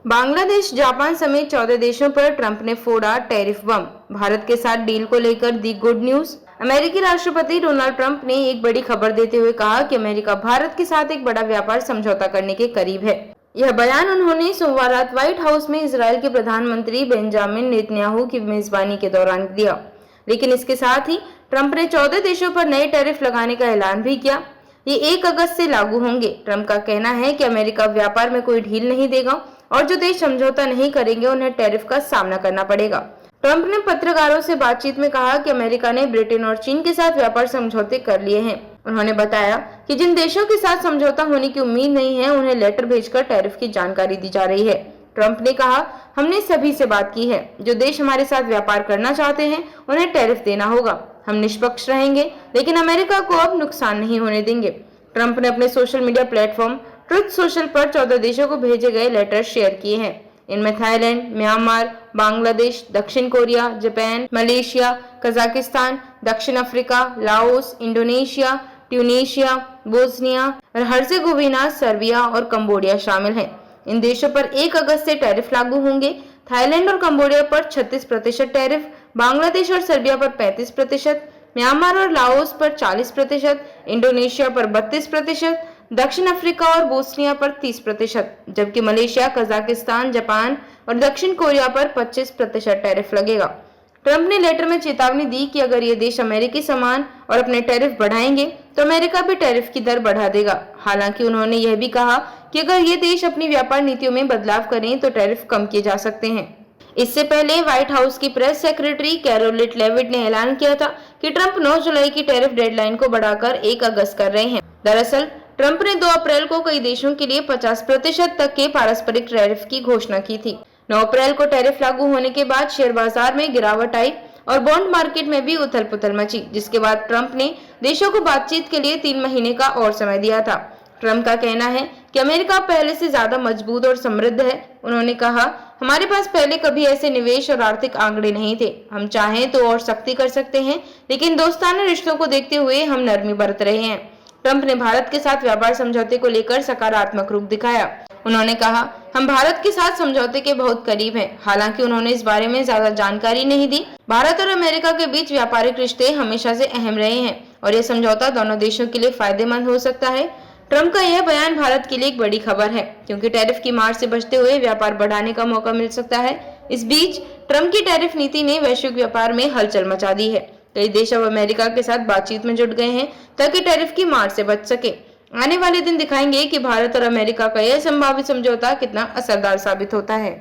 Bangladesh, Japan समेत 14 देशों पर ट्रंप ने फोड़ा टैरिफ बम। भारत के साथ डील को लेकर दी गुड न्यूज। अमेरिकी राष्ट्रपति डोनाल्ड ट्रंप ने एक बड़ी खबर देते हुए कहा कि अमेरिका भारत के साथ एक बड़ा व्यापार समझौता करने के करीब है। यह बयान उन्होंने सोमवार रात व्हाइट हाउस में इजरायल के प्रधानमंत्री बेंजामिन नेतन्याहू की मेजबानी के दौरान दिया। लेकिन इसके साथ ही ट्रंप ने 14 देशों पर नए टैरिफ लगाने का ऐलान भी किया। ये 1 अगस्त से लागू होंगे। ट्रंप का कहना है कि अमेरिका व्यापार में कोई ढील नहीं देगा और जो देश समझौता नहीं करेंगे उन्हें टैरिफ का सामना करना पड़ेगा। ट्रंप ने पत्रकारों से बातचीत में कहा कि अमेरिका ने ब्रिटेन और चीन के साथ व्यापार समझौते कर लिए हैं। उन्होंने बताया कि जिन देशों के साथ समझौता होने की उम्मीद नहीं है उन्हें लेटर भेजकर टैरिफ की जानकारी दी जा रही है। ट्रंप ने कहा, हमने सभी से बात की है। जो देश हमारे साथ व्यापार करना चाहते हैं उन्हें टैरिफ देना होगा। हम निष्पक्ष रहेंगे लेकिन अमेरिका को अब नुकसान नहीं होने देंगे। ट्रंप ने अपने social media platform truth social पर 14 देशों को भेजे गए लेटर शेयर किए हैं। इनमें थाईलैंड, म्यांमार, बांग्लादेश, दक्षिण कोरिया, जापान, मलेशिया, कजाकिस्तान, दक्षिण Africa, Laos, Indonesia, Tunisia, Bosnia और हर्जेगोविना, सर्बिया और कंबोडिया शामिल हैं। इन देशों पर 1 अगस्त से टैरिफ लागू होंगे। थाईलैंड और कंबोडिया पर 36% टैरिफ, बांग्लादेश और सर्बिया पर 35%, म्यांमार और लाओस पर 40%, इंडोनेशिया पर 32%, दक्षिण अफ्रीका और बोस्निया पर 30%, जबकि मलेशिया, कजाकिस्तान, जापान और दक्षिण कोरिया पर 25% टैरिफ लगेगा। ट्रंप ने लेटर में चेतावनी दी कि अगर ये देश अमेरिकी सामान और अपने टैरिफ बढ़ाएंगे तो अमेरिका भी टैरिफ की दर बढ़ा देगा। हालांकि उन्होंने यह भी कहा कि अगर ये देश अपनी व्यापार नीतियों में बदलाव करें तो टैरिफ कम किए जा सकते हैं। इससे पहले व्हाइट हाउस की प्रेस सेक्रेटरी कैरोलिन लेविट ने ऐलान किया था कि ट्रंप 9 जुलाई की टैरिफ डेडलाइन को बढ़ाकर 1 अगस्त कर रहे हैं। दरअसल ट्रंप ने 2 अप्रैल को कई देशों के लिए 50% तक के पारस्परिक टैरिफ की घोषणा की थी। 9 अप्रैल को टैरिफ लागू होने के बाद शेयर बाजार में गिरावट आई और बॉन्ड मार्केट में भी उथल पुथल मची, जिसके बाद ट्रंप ने देशों को बातचीत के लिए 3 महीने का और समय दिया था। ट्रंप का कहना है कि अमेरिका पहले से ज्यादा मजबूत और समृद्ध है। उन्होंने कहा, हमारे पास पहले कभी ऐसे निवेश और आर्थिक आंकड़े नहीं थे। हम चाहें तो और सख्ती कर सकते हैं, लेकिन दोस्ताना रिश्तों को देखते हुए हम नरमी बरत रहे हैं। ट्रंप ने भारत के साथ व्यापार समझौते को लेकर सकारात्मक रुख दिखाया। उन्होंने कहा, हम भारत के साथ समझौते के बहुत करीब हैं। हालांकि उन्होंने इस बारे में ज्यादा जानकारी नहीं दी। भारत और अमेरिका के बीच व्यापारिक रिश्ते हमेशा से अहम रहे हैं और यह समझौता दोनों देशों के लिए फायदेमंद हो सकता है। ट्रंप का यह बयान भारत के लिए एक बड़ी खबर है, क्योंकि टैरिफ की मार से बचते हुए व्यापार बढ़ाने का मौका मिल सकता है। इस बीच ट्रंप की टैरिफ नीति ने वैश्विक व्यापार में हलचल मचा दी है। कई देश अब अमेरिका के साथ बातचीत में जुट गए हैं ताकि टैरिफ की मार से बच सके। आने वाले दिन दिखाएंगे कि भारत और अमेरिका का यह संभावित समझौता कितना असरदार साबित होता है।